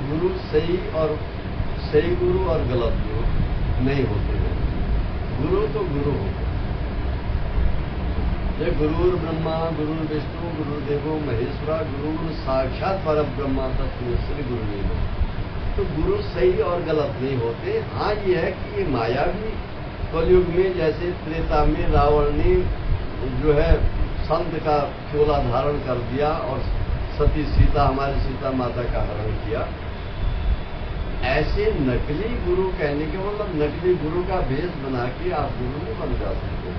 गुरु सही गुरु और गलत गुरु नहीं होते हैं। गुरु तो गुरु होते हैं। ये गुरुर ब्रह्मा गुरुर विष्णु गुरुदेवो महेश्वरा गुरु साक्षात पर ब्रह्मा तत्व श्री गुरु नहीं। तो गुरु सही और गलत नहीं होते। हाँ, ये है कि ये माया भी कलयुग में जैसे त्रेता में रावण ने जो है संत का चोला धारण कर दिया और सती सीता हमारी सीता माता का हरण किया, ऐसे नकली गुरु कहने के मतलब नकली गुरु का भेष बना के आप गुरु नहीं बन जा सकते।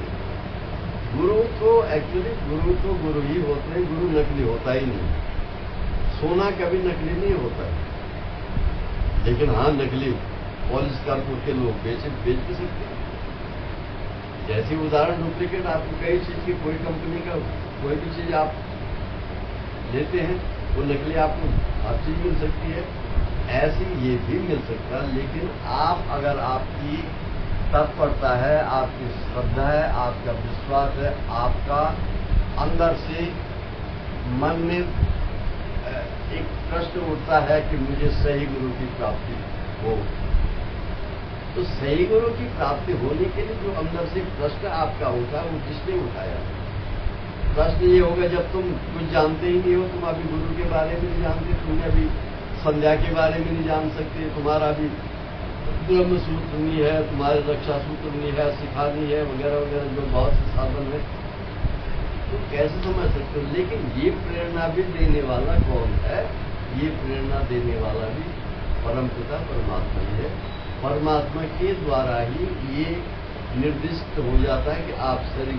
गुरु तो एक्चुअली गुरु ही होते हैं, गुरु नकली होता ही नहीं। सोना कभी नकली नहीं होता है, लेकिन हाँ नकली पॉलिश करके लोग बेच भी सकते हैं। जैसे उदाहरण डुप्लीकेट आपको कई चीज की कोई कंपनी का कोई भी चीज आप लेते हैं वो नकली आपको हर चीज मिल सकती है, ऐसी ये भी मिल सकता है। लेकिन आप अगर आपकी तत्परता है, आपकी श्रद्धा है, आपका विश्वास है, आपका अंदर से मन में एक प्रश्न उठता है कि मुझे सही गुरु की प्राप्ति हो, तो सही गुरु की प्राप्ति होने के लिए जो अंदर से प्रश्न आपका होता है वो किसने उठाया? प्रश्न ये होगा जब तुम कुछ जानते ही नहीं हो, तुम अभी गुरु के बारे में नहीं जानते, तुमने अभी संध्या के बारे में नहीं जान सकते, तुम्हारा भी ब्रह्म सूत्र नहीं है, तुम्हारे रक्षा सूत्र नहीं है, सिखानी है वगैरह वगैरह जो बहुत से साधन है, तो कैसे समझ सकते हो? लेकिन ये प्रेरणा भी देने वाला कौन है? ये प्रेरणा देने वाला भी परमपिता परमात्मा ही है। परमात्मा के द्वारा ही ये निर्दिष्ट हो जाता है कि आप सही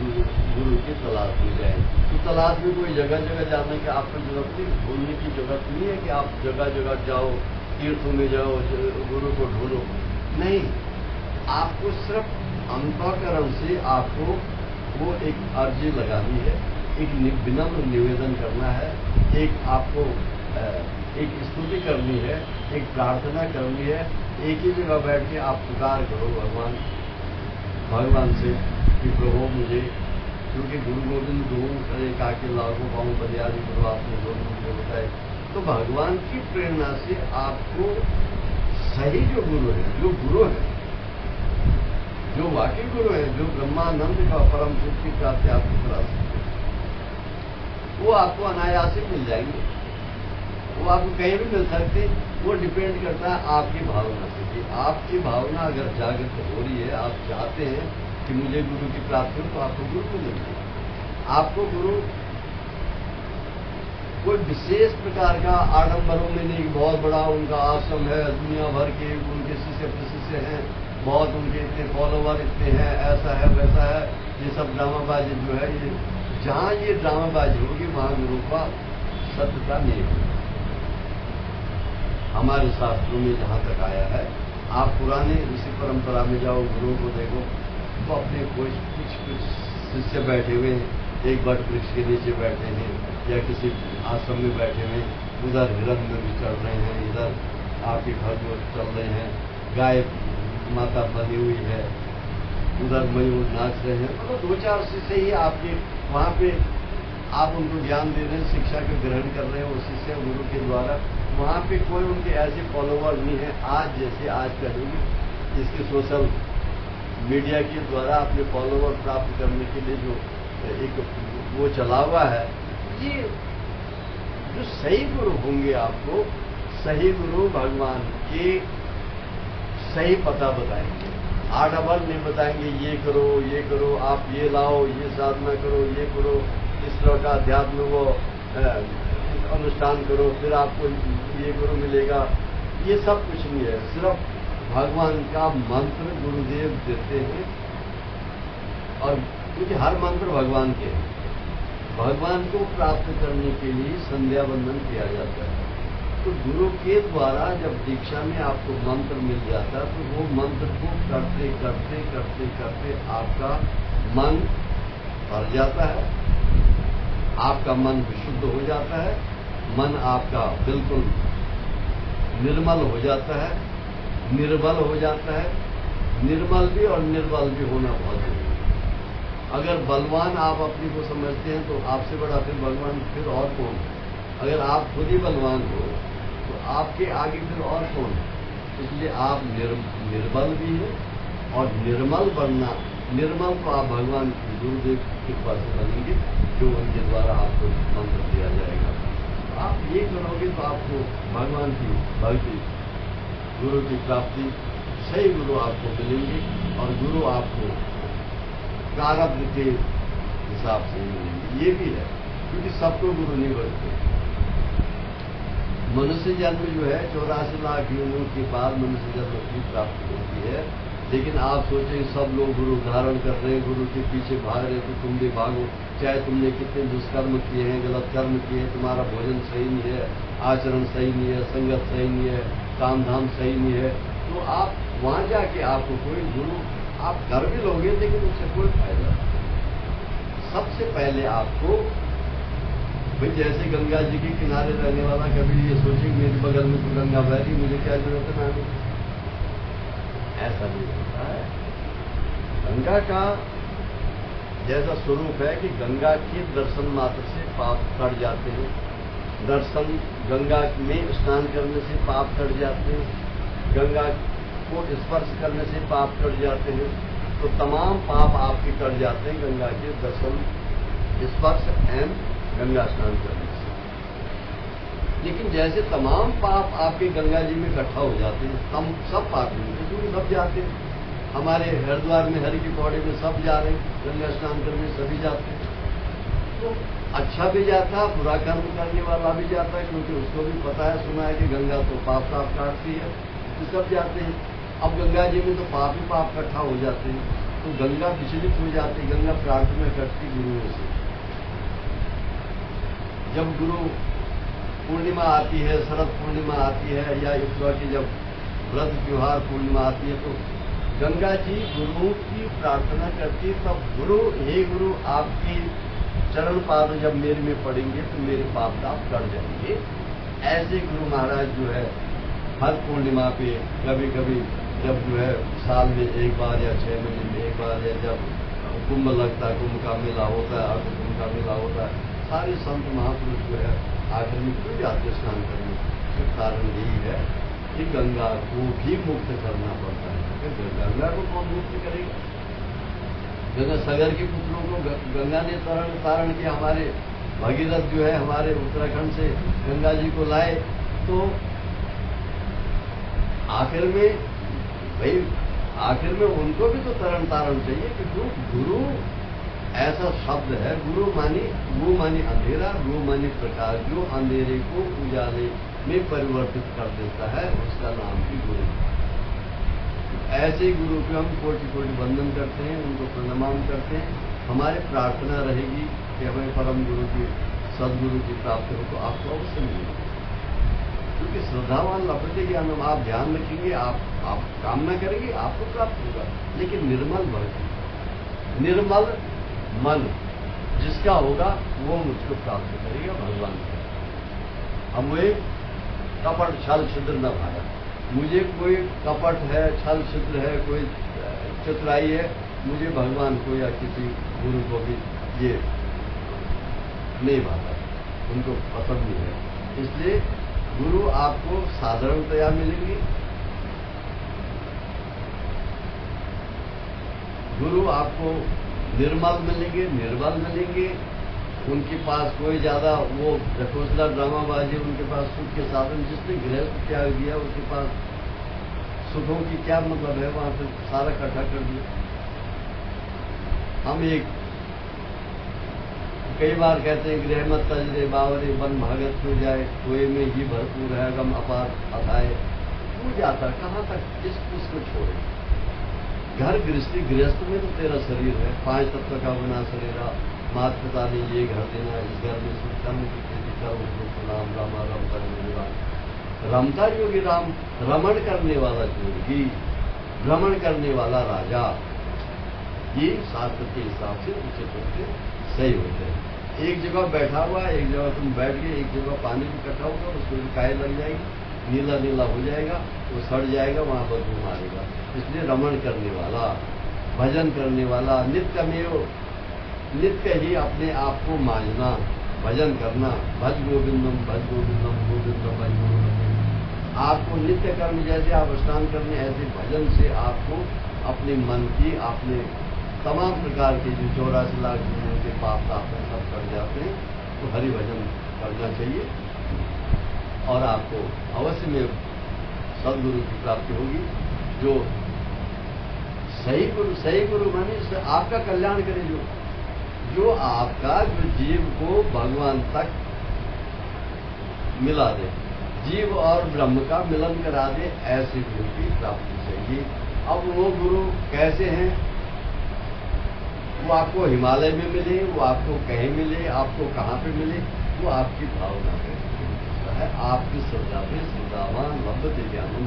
गुरु की तलाश में जाए। तो तलाश में कोई जगह जगह जाने की आपको जरूरत नहीं, ढूंढने की जरूरत नहीं है कि आप जगह जगह जाओ, तीर्थों में जाओ, गुरु को ढूंढो। नहीं, आपको सिर्फ अंतःकरण से आपको वो एक अर्जी लगानी है, एक विनम्र निवेदन करना है, एक आपको एक स्तुति करनी है, एक प्रार्थना करनी है। एक ही जगह बैठ के आप पुकार करो भगवान से कि प्रभु मुझे, क्योंकि गुरु गोविंद गुरु करे काके लागू पाऊं बलियारी गुरु आपने दोनों मुझे बताए। तो भगवान की प्रेरणा से आपको सही जो गुरु है, जो वाकई गुरु है, जो ब्रह्मानंद का परम सुख की प्राप्ति आपको करा सकते, वो आपको अनायास ही मिल जाएंगे। वो आपको कहीं भी मिल सकते। वो डिपेंड करता है आपकी भावना से कि आपकी भावना अगर जागृत हो रही है, आप चाहते हैं कि मुझे गुरु की प्राप्ति हो, तो आपको गुरु मिलेंगे। आपको गुरु कोई विशेष प्रकार का आडंबरों में नहीं, बहुत बड़ा उनका आश्रम है, दुनिया भर के उनके शिष्य प्रशिष्य हैं, बहुत उनके इतने फॉलोवर इतने हैं, ऐसा है वैसा है, ये सब ड्रामाबाजी जो है, ये जहां ये ड्रामाबाजी होगी वहां गुरु का सत्यता नहीं होगी। हमारे शास्त्रों में जहां तक आया है, आप पुराने ऋषि परंपरा में जाओ, गुरु को देखो, तो अपने कुछ शिष्य बैठे हुए हैं, एक वट वृक्ष के नीचे बैठे हैं या किसी आश्रम में बैठे हुए, उधर हिरण में भी चल रहे हैं, इधर आपके घर में चल रहे हैं, गाय माता बनी हुई है, उधर मयूर नाच रहे हैं। मतलब 2-4 शिष्य ही आपके वहां पे आप उनको ज्ञान दे रहे हैं, शिक्षा को ग्रहण कर रहे हैं वो शिष्य गुरु के द्वारा। वहां पे कोई उनके ऐसे फॉलोवर नहीं है। आज जैसे आज का युग इसके सोशल मीडिया के द्वारा अपने फॉलोवर प्राप्त करने के लिए जो एक वो चला हुआ है, ये जो सही गुरु होंगे, आपको सही गुरु भगवान के सही पता बताएंगे, आडंबर नहीं बताएंगे ये करो, आप ये लाओ, ये साधना करो, ये करो, इस तरह का अध्यात्म वो अनुष्ठान करो, फिर आपको ये गुरु मिलेगा। ये सब कुछ नहीं है, सिर्फ भगवान का मंत्र गुरुदेव देते हैं। और क्योंकि हर मंत्र भगवान के हैं, भगवान को प्राप्त करने के लिए संध्या वंदन किया जाता है। तो गुरु के द्वारा जब दीक्षा में आपको मंत्र मिल जाता है, तो वो मंत्र को करते करते करते करते आपका मन भर जाता है, आपका मन विशुद्ध हो जाता है, मन आपका बिल्कुल निर्मल हो जाता है, निर्बल हो जाता है। निर्मल भी और निर्बल भी होना बहुत जरूरी है। अगर बलवान आप अपने को समझते हैं तो आपसे बड़ा फिर भगवान फिर और कौन? अगर आप खुद ही बलवान हो तो आपके आगे फिर और कौन है? इसलिए आप निर्बल भी हैं और निर्मल बनना। निर्मल तो आप भगवान की गुरुदेव की कृपा से बनेंगे, जो उनके द्वारा आपको मंत्र दिया जाएगा। तो आप ये करोगे तो आपको भगवान की भक्ति, गुरु की प्राप्ति, सही गुरु आपको मिलेंगे और गुरु आपको प्रारब्ध के हिसाब से मिलेंगे। ये भी है, क्योंकि सबको गुरु नहीं बनते। मनुष्य जन्म जो है 84 लाख योनियों के बाद मनुष्य जन्म की प्राप्ति होती है। लेकिन आप सोचें सब लोग गुरु धारण कर रहे हैं, गुरु के पीछे भाग रहे, तो तुम भी भागो। चाहे तुमने कितने दुष्कर्म किए हैं, गलत कर्म किए हैं, तुम्हारा भोजन सही नहीं है, आचरण सही नहीं है, संगत सही नहीं है, काम धाम सही नहीं है, तो आप वहां जाके आपको कोई गुरु आप कर भी लोगे, लेकिन उससे कोई फायदा नहीं। सबसे पहले आपको भाई, जैसे गंगा जी के किनारे रहने वाला कभी ये सोचे मेरे बगल में तो गंगा बह रही, मुझे क्या जरूरत है नहाने? ऐसा नहीं होता है। गंगा का जैसा स्वरूप है कि गंगा के दर्शन मात्र से पाप कट जाते हैं। दर्शन गंगा में स्नान करने से पाप कट जाते हैं, गंगा को स्पर्श करने से पाप कट जाते हैं। तो तमाम पाप आपके कट जाते हैं गंगा के दर्शन, स्पर्श एवं गंगा स्नान करने से। लेकिन जैसे तमाम पाप आपके गंगा जी में इकट्ठा हो जाते हैं, हम सब पाप क्योंकि सब जाते हैं। हमारे हरिद्वार में हरि की पौड़ी में सब जा रहे हैं, गंगा स्नान करने सभी जाते हैं। तो अच्छा भी जाता है, बुरा कर्म करने वाला भी जाता है, क्योंकि उसको भी पता है, सुना है कि गंगा तो पाप काटती है, तो सब जाते हैं। अब गंगा जी में तो पाप ही पाप इकट्ठा हो जाते हैं, तो गंगा विचलित हो जाती है। गंगा प्रार्थना करती गुरुओं से। जब गुरु पूर्णिमा आती है, शरद पूर्णिमा आती है, या इस तरह की जब व्रत त्योहार पूर्णिमा आती है, तो गंगा जी गुरुओं की प्रार्थना करती। तब गुरु, हे गुरु, आपकी चरण पाद जब मेरे में पड़ेंगे तो मेरे पाप ताप कट जाएंगे। ऐसे गुरु महाराज जो है हर पूर्णिमा पे, कभी कभी जब जो है साल में एक बार या 6 महीने में एक बार, या जब कुंभ लगता है, कुंभ का मेला होता है, अर्ध कुंभ का मेला होता है, सारे संत महापुरुष जो है आखिर में क्यों जाते स्नान करने? तो कारण यही है कि गंगा को भी मुक्त करना पड़ता है। गंगा को कौन मुक्त करेगा? गंगा सागर के पुत्रों को गंगा ने तारण किया। हमारे भगीरथ जो है हमारे उत्तराखंड से गंगा जी को लाए, तो आखिर में उनको भी तो तारण चाहिए। कि गुरु ऐसा शब्द है, गुरु मानी अंधेरा, गुरु मानी प्रकाश, जो अंधेरे को उजाले में परिवर्तित कर देता है, उसका नाम भी गुरु। ऐसे गुरु को हम कोटि कोटि वंदन करते हैं, उनको प्रणाम करते हैं। हमारी प्रार्थना रहेगी कि हमें परम गुरु की, सदगुरु की प्राप्ति हो, तो आपको अवश्य मिलेगी। क्योंकि श्रद्धावान लपटे ज्ञान आप ध्यान रखेंगे, आप कामना करेंगे, आपको प्राप्त होगा। लेकिन निर्मल भक्ति, निर्मल मन जिसका होगा वो मुझको प्राप्त करेगा भगवान का। अब वो कपट छल छिद्र न भागा। मुझे कोई कपट है, छल छिद्र है, कोई चतुराई है, मुझे भगवान को या किसी गुरु को भी ये नहीं भाता, उनको पसंद नहीं है। इसलिए गुरु आपको साधारणतया मिलेंगे, गुरु आपको निर्मल मिलेंगे, निर्बल मिलेंगे। उनके पास कोई ज्यादा वो रखोसला ड्रामाबाजी, उनके पास सुख के साधन, जिसने गृहस्थ त्याग दिया उसके पास सुखों की क्या मतलब है? वहां से सारा इकट्ठा कर दिया। हम कई बार कहते हैं गृह मत तजरे बावरे वन भागत हो जाए, कोई में ही भरपूर है गम अपार अथाए। तू जाता कहाँ तक, इसको छोड़े। घर गृहस्थ में तो तेरा शरीर है, 5 तत्व का बना शरीरा, मात पिता ने ये घर देना, इस घर में सुख कर्म की खेती करो, राम रामा रम करने वाला रमता योगी राम, रमण करने वाला योगी, भ्रमण करने वाला राजा। ये शास्त्र के हिसाब से उचित होते सही होते हैं। एक जगह बैठा हुआ, एक जगह तुम बैठ गए, एक जगह पानी इकट्ठा होगा, उसको काहे लग जाएगी, नीला नीला हो जाएगा, वो सड़ जाएगा, वहां बदबू मारेगा। इसलिए रमण करने वाला, भजन करने वाला, नित्य ही अपने आप को मांझना, भजन करना। भज गोविंदम भज गोविंदम, गोविंदम भज गोविंदम। आपको नित्य कर्म जैसे आप स्नान करने, ऐसे भजन से आपको अपने मन की, अपने तमाम प्रकार के जो 84 लाख दुनिया के पाप आपने सब कर जाते हैं। तो हरि भजन करना चाहिए और आपको अवश्य में सदगुरु की प्राप्ति होगी। जो सही गुरु माने आपका कल्याण करे, जो आपका जो जीव को भगवान तक मिला दे, जीव और ब्रह्म का मिलन करा दे, ऐसे गुरु की प्राप्ति चाहिए। अब वो गुरु कैसे हैं? वो आपको हिमालय में मिले, वो आपको कहीं मिले, आपको कहाँ पे मिले, वो आपकी भावना पे है, आपकी श्रद्धा पे। श्रद्धावान लभते ज्ञानम,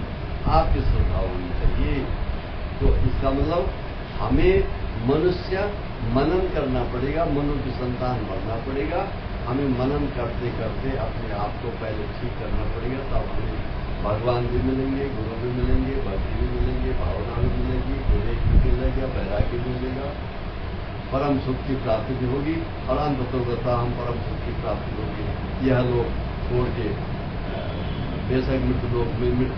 आपकी श्रद्धा होनी चाहिए। तो इसका मतलब हमें मनुष्य मनन करना पड़ेगा, मनु की संतान बनना पड़ेगा। हमें मनन करते करते अपने आप को पहले ठीक करना पड़ेगा, तब हमें भगवान भी मिलेंगे, गुरु भी मिलेंगे, भक्ति भी मिलेंगे, भावना भी मिलेगी, विवेक भी मिलेगा, वैराग्य भी मिलेगा, परम सुख की प्राप्ति भी होगी और अंततोगता हम परम सुख की प्राप्ति होगी। यह लोग छोड़ के बेशक मृत्यु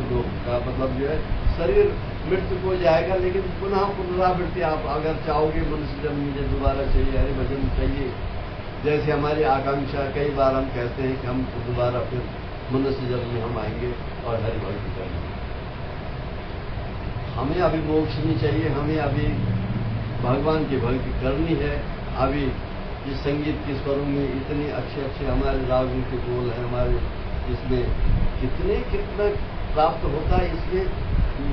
लोक का मतलब जो है शरीर मृत्यु हो जाएगा, लेकिन पुनः पुनरावृत्ति आप अगर चाहोगे मनुष्य जन्म मुझे दोबारा चाहिए, हरि भजन चाहिए, जैसे हमारी आकांक्षा, कई बार हम कहते हैं कि हम दोबारा फिर मनुष्य जन्म में हम आएंगे और हरि भक्ति करेंगे। हमें अभी मोक्ष नहीं चाहिए, हमें अभी भगवान की भक्ति करनी है। अभी इस संगीत के स्वरों में इतने अच्छे अच्छे हमारे रागों के बोल हैं, हमारे इसमें कितना प्राप्त होता है, इसमें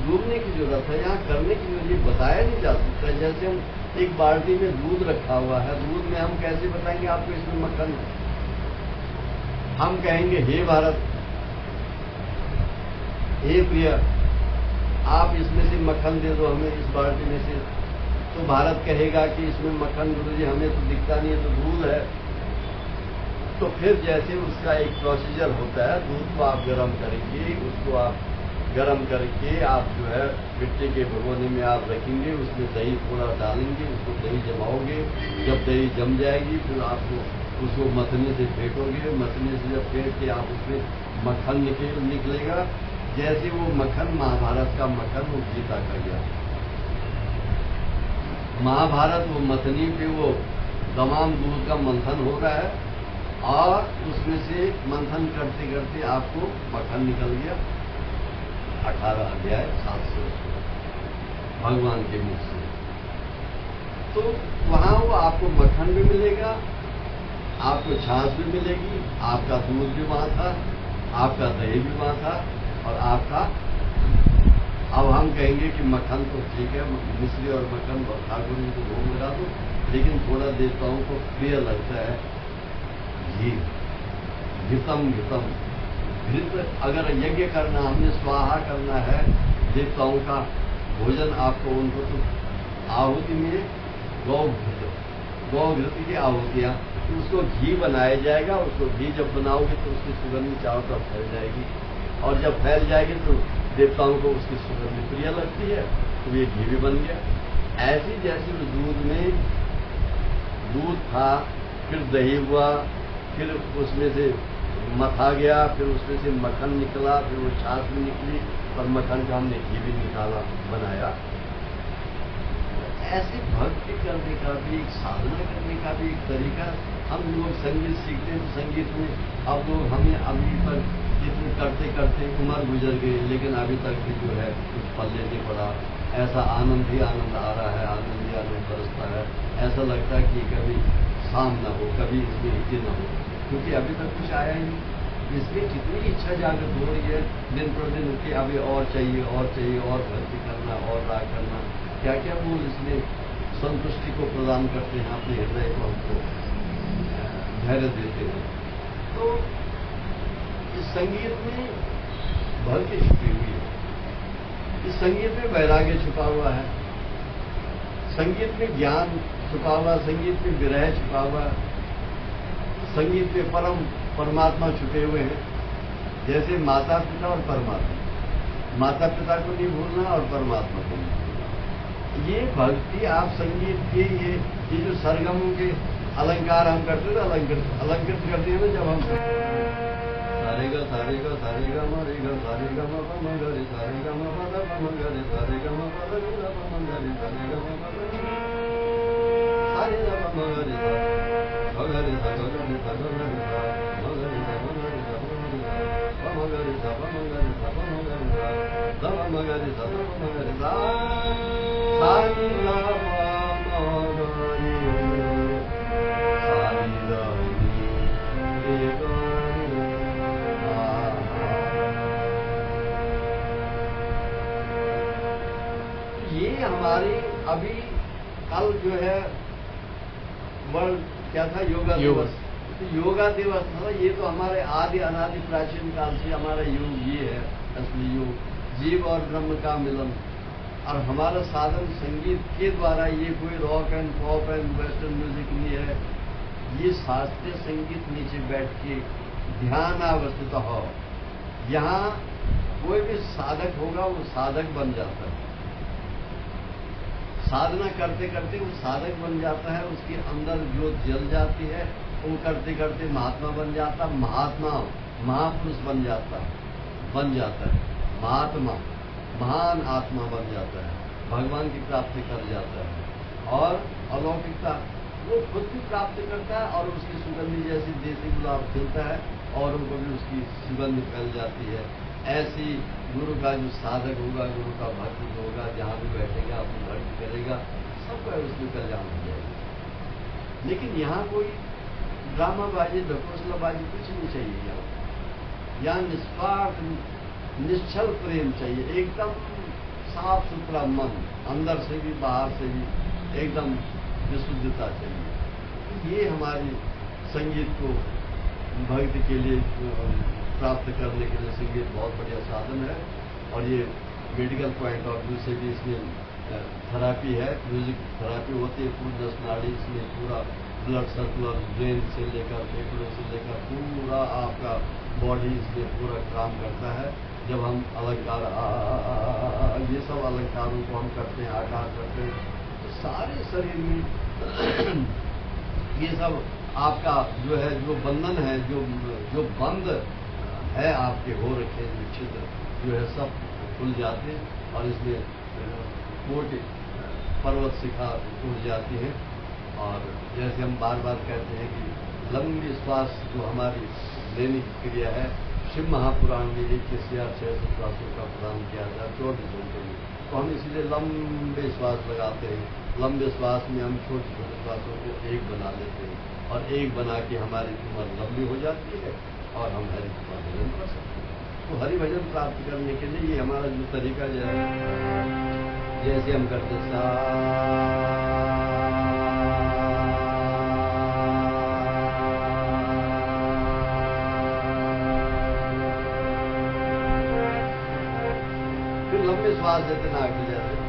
डूबने की जरूरत है, यहाँ करने की जरूरत, ये बताया नहीं जा सकता। जैसे हम एक बाल्टी में दूध रखा हुआ है, दूध में हम कैसे बताएंगे आपको इसमें मक्खन? हम कहेंगे हे भारत, हे प्रिय, आप इसमें से मक्खन दे दो हमें, इस बाल्टी में से। तो भारत कहेगा कि इसमें मक्खन गुरुजी हमें तो दिखता नहीं है, तो दूध है। तो फिर जैसे उसका एक प्रोसीजर होता है, दूध को आप गर्म करेंगे, उसको आप गर्म करके आप जो है मिट्टी के भगोने में आप रखेंगे, उसमें दही थोड़ा डालेंगे, उसको दही जमाओगे। जब दही जम जाएगी फिर आपको उसको मथने से फेंकोगे, मथने से जब फेंक के आप उसमें मक्खन निकलेगा। जैसे वो मक्खन महाभारत का मक्खन वो गीता का गया। महाभारत वो मथनी पे वो तमाम दूध का मंथन हो रहा है और उसमें से मंथन करते करते आपको मक्खन निकल गया। 18 अध्याय 700 भगवान के मुख से। तो वहां वो आपको मक्खन भी मिलेगा, आपको छाछ भी मिलेगी, आपका दूध भी वहां था, आपका दही भी वहां था और आपका। अब हम कहेंगे कि मक्खन तो ठीक है, मिश्री और मक्खन ठाकुर जी को भोग लगा दो, लेकिन थोड़ा देवताओं को प्रिय लगता है घी, घृतम घृत। अगर यज्ञ करना, हमने स्वाहा करना है देवताओं का भोजन, आपको उनको तो आहुति में गौ घृत की आहुतियां, तो उसको घी बनाया जाएगा। उसको घी जब बनाओगे तो उसकी सुगंध चारों तरफ फैल जाएगी और जब फैल जाएगी तो देवताओं को उसकी सुगंध प्रिय लगती है, तो ये घी भी बन गया। ऐसी जैसे दूध में दूध था, फिर दही हुआ, फिर उसमें से मथा गया, फिर उसमें से मक्खन निकला, फिर वो छाछ भी निकली और मक्खन का हमने घी भी निकाला, बनाया। ऐसे भक्ति करने का भी एक, साधना करने का भी एक तरीका। हम लोग संगीत सीखते हैं, संगीत में अब लोग हमें अभी तक इतने करते करते उम्र गुजर गई, लेकिन अभी तक भी जो है कुछ पल्ले नहीं पड़ा। ऐसा आनंद ही आनंद आ रहा है, आनंद ही आनंद बरसता है। ऐसा लगता है कि कभी शाम न हो, कभी इसमें हित न हो, क्योंकि अभी तक कुछ आया ही नहीं। इसमें कितनी इच्छा जागृत हो रही है दिन प्रतिदिन कि अभी और चाहिए और चाहिए, और भक्ति करना और राग करना। क्या क्या वो इसमें संतुष्टि को प्रदान करते हैं, अपने हृदय को हमको धैर्य देते हैं। तो इस संगीत में भक्ति छुपी हुई है, इस संगीत में वैराग्य छुपा हुआ है, संगीत में ज्ञान छुपा हुआ, संगीत में विरह छुपा हुआ, संगीत में परमात्मा छुपे हुए हैं। जैसे माता पिता और परमात्मा, माता पिता को नहीं भूलना और परमात्मा को नहीं भूलना। ये भक्ति आप संगीत के ये जो सरगमों के अलंकार हम करते थे, अलंकृत करते हैं ना, जब हम सारेगा सारे ग सारे ग म रे ग सारे ग म प म ग रे सारे ग म प द प म ग रे सारे ग म प द नि द प म ग रे सारे ग म प द सारे ग प म ग रे सा ग ग रे सा ग ग रे सा ग ग रे सा म ग रे सा म ग रे सा म ग रे सा प म ग रे सा प म ग रे सा प म ग रे सा द प म ग रे सा द प म ग रे सा सा नि द प म ग रे सा नि द नि रे ग रे ये हमारी अभी कल जो है वर्ल्ड क्या था, योगा दिवस। तो योगा दिवस था, ये तो हमारे आदि अनादि प्राचीन काल से हमारा योग ये है, असली योग जीव और ब्रह्म का मिलन। और हमारा साधन संगीत के द्वारा, ये कोई rock and pop and western music नहीं है, ये शास्त्रीय संगीत नीचे बैठ के ध्यान अवस्थित हो। यहाँ कोई भी साधक होगा वो साधक बन जाता है, साधना करते करते वो साधक बन जाता है, उसके अंदर ज्योत जल जाती है, वो करते करते महात्मा बन जाता, महात्मा महापुरुष बन जाता है, महात्मा महान आत्मा बन जाता है, भगवान की प्राप्ति कर जाता है और अलौकिकता वो खुद भी प्राप्त करता है और उसकी सुगंधी जैसी देसी गुलाब खिलता है और उनको भी उसकी सुगंध फैल जाती है। ऐसी गुरु का जो साधक होगा, गुरु का भक्त जो होगा, जहाँ भी बैठेगा अपनी भक्ति करेगा, सबका उसमें कल्याण हो जाएगा। लेकिन यहाँ कोई ड्रामाबाजी ढकोसलाबाजी कुछ नहीं चाहिए। यहाँ निस्वार्थ निश्चल प्रेम चाहिए, एकदम साफ सुथरा मन, अंदर से भी बाहर से भी एकदम विशुद्धता चाहिए। ये हमारी संगीत को भक्ति के लिए प्राप्त करने के लिए संगीत बहुत बढ़िया साधन है। और ये मेडिकल पॉइंट ऑफ व्यू से भी इसमें थेरापी है, म्यूजिक थेरापी होती है। पूर्ण नाड़ी इसमें पूरा ब्लड सर्कुलर ब्रेन से लेकर फेफड़े से लेकर पूरा आपका बॉडी इसमें पूरा काम करता है। जब हम अलंकार ये सब अलंकारों को हम करते हैं, आकार करते हैं, तो सारे शरीर में ये सब आपका जो है, जो बंधन है, जो बंद है आपके हो रखे जो छिद्र जो है सब खुल जाते हैं और इसमें कोटि पर्वत शिखा उड़ जाती है। और जैसे हम बार बार कहते हैं कि लंबी श्वास जो हमारी दैनिक क्रिया है, शिव महापुराण में 21,600 श्वासों का प्रदान किया था 24 घंटे में। तो हम इसलिए लंबे श्वास लगाते हैं, लंबे श्वास में हम छोटे छोटे श्वासों को एक बना लेते हैं और एक बना के हमारी उम्र लंबी हो जाती है और हम हरि का भजन कर सकते हैं। तो हरि भजन प्राप्त करने के लिए ये हमारा जो तरीका जो है, जैसे हम करते सा लंबे श्वास देते नाक में जाते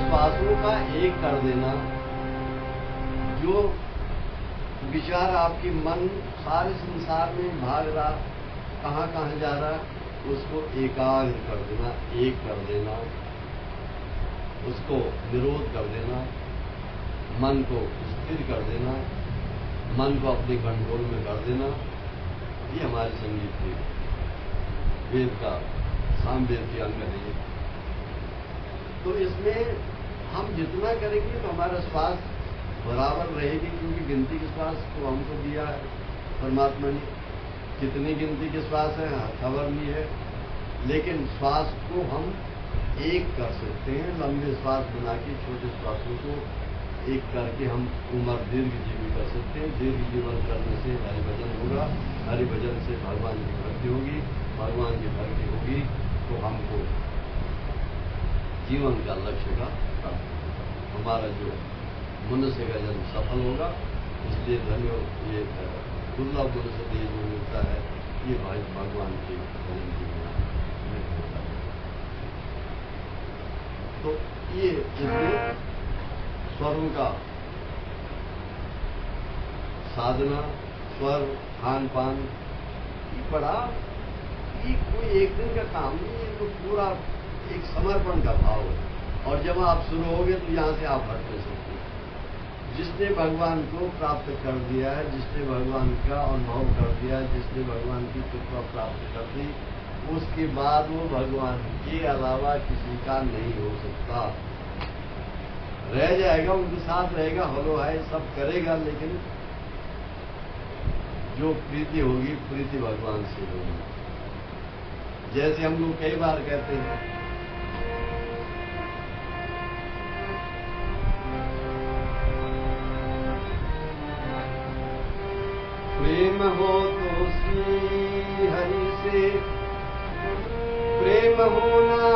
श्वासों का एक कर देना जो विचार आपकी मन सारे संसार में भाग रहा, कहाँ कहाँ जा रहा, उसको एकाग्र कर देना, एक कर देना, उसको निरोध कर देना, मन को स्थिर कर देना, मन को अपने कंट्रोल में कर देना। ये हमारे संगीत के वेद का सामवेद के अंग है। तो इसमें हम जितना करेंगे तो हमारा स्वास्थ्य बराबर रहेगी, क्योंकि गिनती के श्वास को हमको दिया है परमात्मा ने। कितनी गिनती के श्वास है खबर नहीं है, लेकिन श्वास को हम एक कर सकते हैं। लंबे श्वास बना के छोटे श्वासों को एक करके हम उम्र दीर्घ जीवी कर सकते हैं। दीर्घ जीवन करने से हरिभजन होगा, हरिभजन से भगवान की भक्ति होगी, भगवान की भक्ति होगी तो हमको जीवन का लक्ष्य का हमारा जो मनुष्य का जन्म सफल होगा। इसलिए धन्य ये दुर्लभ मनुष्य देह जो मिलता है ये भाई भगवान के भजन की में होता है। तो ये इसमें स्वरों का साधना, स्वर, खान पान ये बड़ा, ये कोई एक दिन का काम नहीं है, तो पूरा एक समर्पण का भाव है। और जब आप शुरू होगे तो यहाँ से आप हट नहीं सकते। जिसने भगवान को प्राप्त कर दिया है, जिसने भगवान का अनुभव कर दिया है, जिसने भगवान की कृपा प्राप्त कर दी, उसके बाद वो भगवान के अलावा किसी का नहीं हो सकता। रह जाएगा, उनके साथ रहेगा, हलो है सब करेगा, लेकिन जो प्रीति होगी प्रीति भगवान से होगी। जैसे हम लोग कई बार कहते हैं प्रेम हो तो श्री हरि से प्रेम होना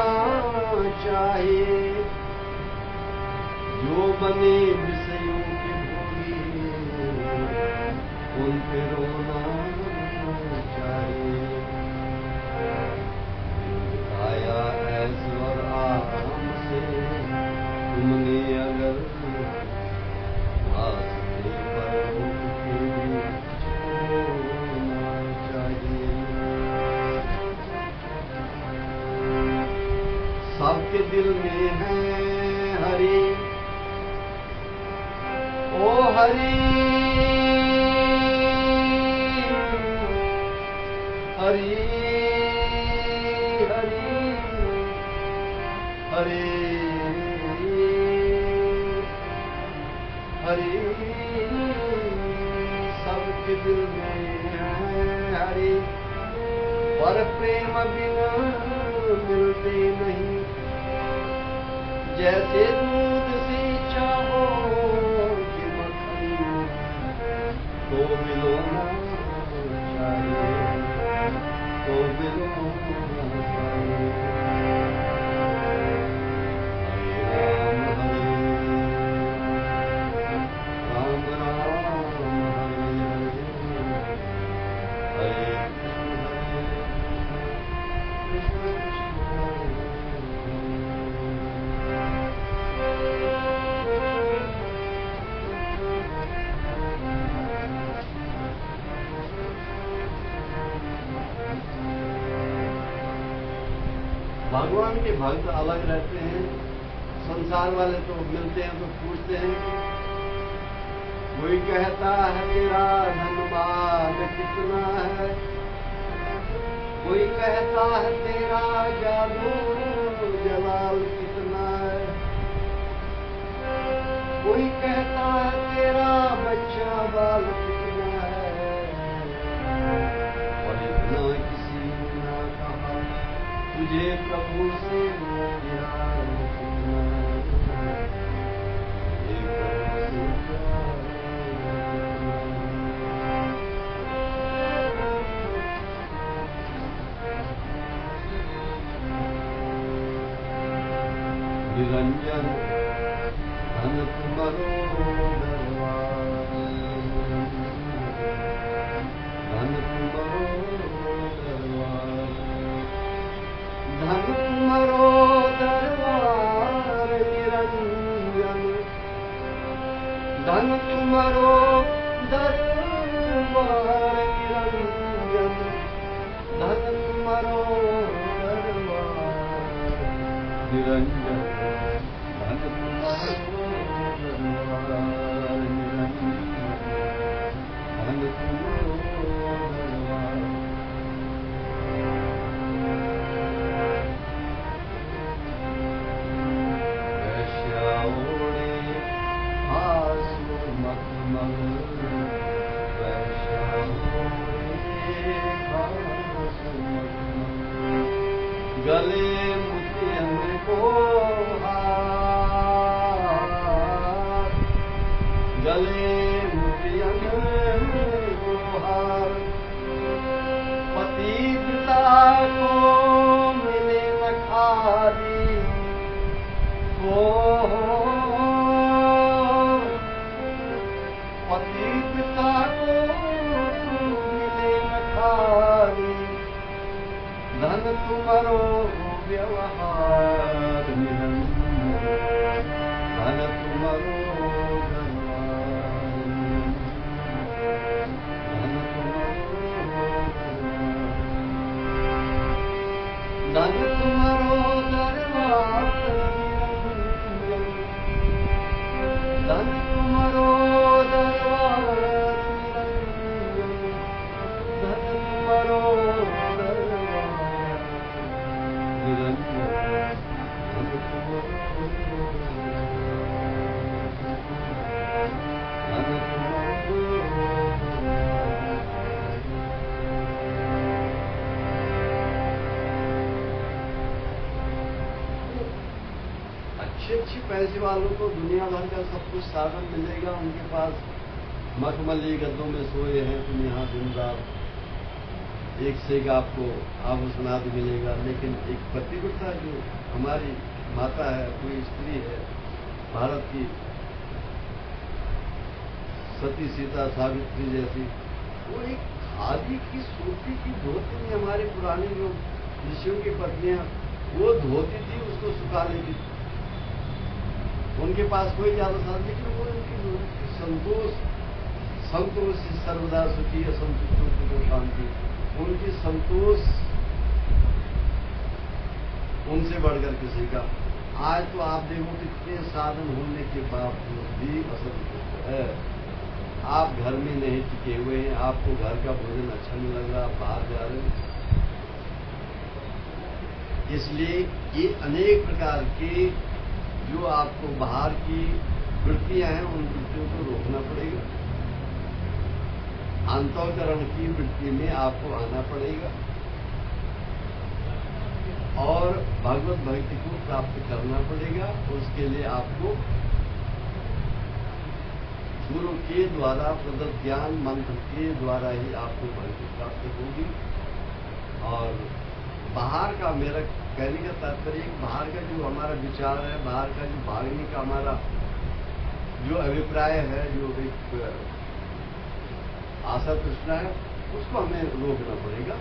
चाहिए, जो बने विषयों के भोगी उन पे रोना चाहिए। आया ऐश्वर आराम से तुमने अगर वास्ते पर सबके दिल में है हरि, ओ हरि हरि हरि हरि हरि, सबके दिल में है हरि, पर प्रेम बिना मिलते नहीं। जैसे दूध से चाहो कि मक्खन तो मिलना चाहिए, तो मिलना चाहिए। राम राम हरे भगवान के भक्त अलग रहते हैं। संसार वाले तो मिलते हैं तो पूछते हैं, कोई कहता है तेरा धनबाद कितना है, कोई कहता है तेरा जादू जलाल कितना है, कोई कहता है तेरा बच्चा बाल कितना है, और इतना किसी ने ना कहा तुझे प्रभु से प्यार कितना है, प्रभु से प्यार। निरंजन धन तुम्हारो दरबार, धन तुम्हारो दरबार, धन तुम्हारो दरबार निरंजन, धन तुम्हारो दरबार निरंजन, धन तुम्हारो दरबार निरंजन, धन तुम्हारो दरबार निरंजन, धन तुम्हारो दरबार। वैश्याओड़े आसु मखमल, वैश्याओड़े आसु मखमल, गले मोतियन को हार, गले मोतियन को हार, पति पिता को मिले न खादी को, पति पिता को मिले न खादी, धन तुम्हारो व्यवहार निरंजन, धन तुम्हारो दरबार निरंजन, धन तुम्हारो दरबार, धन तुम्हारो दरबार निरंजन, धन तुम्हारो दरबार निरंजन, धन तुम्हारो अच्छे पैसे वालों को दुनिया भर का सब कुछ साधन मिलेगा, उनके पास मखमली गद्दों में सोए हैं तुम यहाँ दिन रात, एक से एक आपको आभूषण आदि मिलेगा। लेकिन एक पतिव्रता जो हमारी माता है, कोई स्त्री है, भारत की सती सीता सावित्री जैसी, वो एक खादी की सूती की धोती में, हमारे पुराने जो ऋषियों की पत्नियां वो धोती थी, उसको सुखा लेती थी। उनके पास कोई ज्यादा साधन, लेकिन वो उनकी संतोष, संतोष सर्वदा सुखी असंतुष्टों को शांति, उनकी संतोष उनसे बढ़कर किसी का। आज तो आप देखो कितने साधन होने के बावजूद भी असंतुष्ट है, आप घर में नहीं टिके हुए हैं, आपको घर का भोजन अच्छा नहीं लग रहा, आप बाहर जा रहे हैं। इसलिए ये अनेक प्रकार के जो आपको बाहर की वृत्तियां हैं, उन वृत्तियों को रोकना पड़ेगा, अंतःकरण की वृत्ति में आपको आना पड़ेगा और भगवत भक्ति को प्राप्त करना पड़ेगा। उसके लिए आपको गुरु के द्वारा प्रदत्त ज्ञान मंत्र के द्वारा ही आपको भक्ति प्राप्त होगी। और बाहर का, मेरा कहने का तात्पर्य, बाहर का जो हमारा विचार है, बाहर का जो भागने का हमारा जो अभिप्राय है, जो एक आशा तृष्णा है, उसको हमें रोकना पड़ेगा।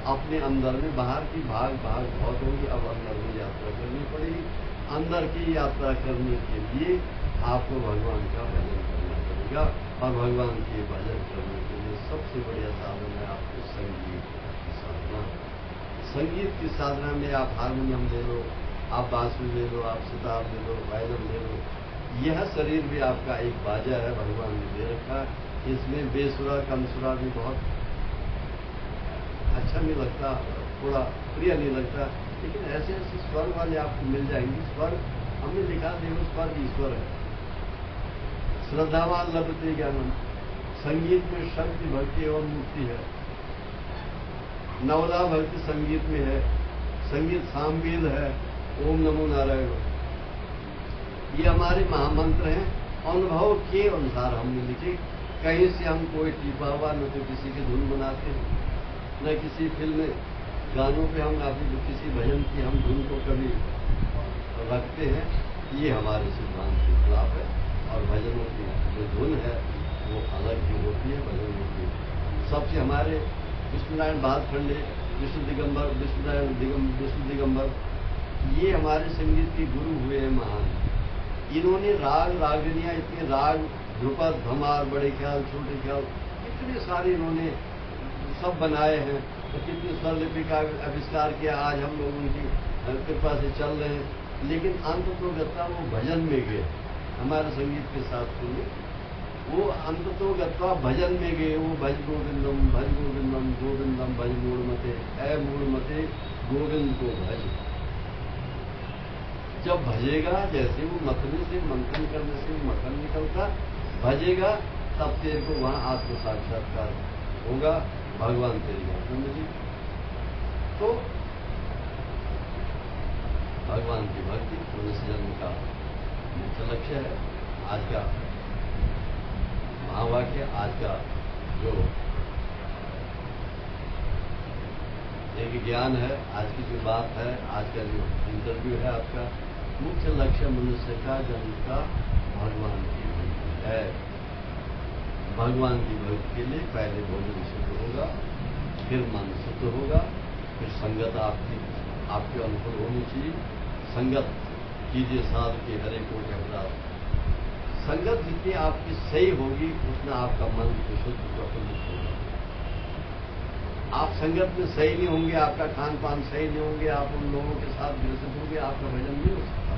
अपने अंदर में बाहर की भाग बहुत होगी, अब अंदर में यात्रा करनी पड़ेगी। अंदर की यात्रा करने के लिए आपको भगवान का भजन करना पड़ेगा, और भगवान के भजन करने के लिए सबसे बढ़िया साधन है आपको संगीत की साधना। संगीत की साधना में आप हारमोनियम ले लो, आप बांसुरी ले लो, आप सितार ले लो, वायलिन ले लो। यह शरीर भी आपका एक बाजा है, भगवान ने दे रखा। इसमें बेसुरा कमसुरा भी बहुत अच्छा नहीं लगता, थोड़ा प्रिय नहीं लगता, लेकिन ऐसे ऐसे स्वर वाले आपको मिल जाएंगे। स्वर हमने लिखा, देखो स्वर ईश्वर है। श्रद्धावान लभते ज्ञानम, संगीत में शक्ति भक्ति एवं मुक्ति है। नवला भक्ति संगीत में है, संगीत सामवेद है, ओम नमो नारायण। ये हमारे महामंत्र हैं, अनुभव के अनुसार हमने लिखे। कहीं से हम कोई टीपा हुआ, न तो किसी की धुन बनाते हैं, न किसी फिल्म गानों पे हम किसी भजन की हम धुन को कभी रखते हैं। ये हमारे सिद्धांत के खिलाफ है। और भजनों की जो धुन है वो अलग ही होती है, भजन होती है। सबसे हमारे विष्णुनारायण भातखंडे, विष्णु दिगंबर, ये हमारे संगीत के गुरु हुए हैं महान। इन्होंने राग रागनियां, इतने राग ध्रुपद, धमार, बड़े ख्याल, छोटे ख्याल, कितने सारे इन्होंने सब बनाए हैं, तो कितनी स्वरलिपि का आविष्कार किया। आज हम लोग उनकी कृपा से चल रहे हैं। लेकिन अंत तो गत्ता वो भजन में गए, हमारे संगीत के साथ सुनिए, वो अंत तो गत्ता भजन में गए। वो भज गोविंदम गोविंदम भज मूढ़मते, ऐ मूढ़मते गोविंद को भज। जब भजेगा, जैसे वो मथने से, मंथन करने से मक्खन निकलता, भजेगा, तब तेरे को वहां आत्म साक्षात्कार होगा, भगवान तेरी बात मिली। तो भगवान की भक्ति मनुष्य जन्म का मुख्य लक्ष्य है। आज का महावाक्य, आज का जो एक ज्ञान है, आज की जो बात है, आज का जो इंटरव्यू है, आपका मुख्य लक्ष्य मनुष्य का जन्म का भगवान की भक्ति है। भगवान की भक्ति के लिए पहले भोजन शुद्ध होगा, फिर मन शुद्ध होगा, फिर संगत आपके अनुकूल होनी चाहिए। संगत कीजिए साध के हरे को अपराध। संगत जितनी आपकी सही होगी, उतना आपका मन शुद्ध प्रफुल्लित होगा। आप संगत में सही नहीं होंगे, आपका खान पान सही नहीं होंगे, आप उन लोगों के साथ विरसित होंगे, आपका भजन नहीं हो सकता।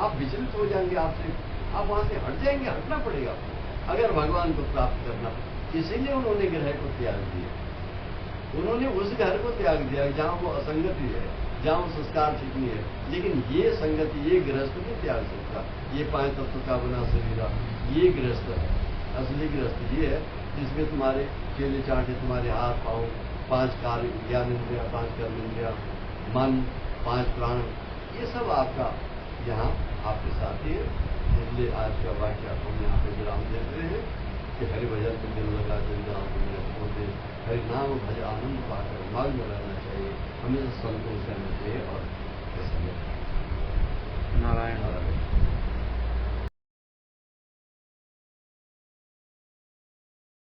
आप विचलित हो जाएंगे, आपसे आप वहां से हट जाएंगे, हटना पड़ेगा आपको अगर भगवान को प्राप्त करना। इसीलिए उन्होंने ग्रह को त्याग दिया, उन्होंने उस घर को त्याग दिया जहां वो असंगति है, जहां वो संस्कार ठीक नहीं है। लेकिन ये संगति, ये गृहस्थ नहीं त्याग सकता। ये 5 तत्व का बना शरीरा, ये गृहस्थ है, असली गृहस्थ ये है जिसमें तुम्हारे केले चाटे, तुम्हारे हाथ पांव, 5 कार्य ज्ञान इंद्रिया, 5 कर्म इंद्रिया, मन, 5 प्राण, ये सब आपका यहाँ आपके साथ ही है। इसलिए आज का वाक्य हम यहाँ पे विराम देते हैं कि हरि भजन में दिल लगा होते, हरि नाम भज आनंद पाकर मार्ग में रहना चाहिए, हमें संतोष रहना चाहिए और नारायण।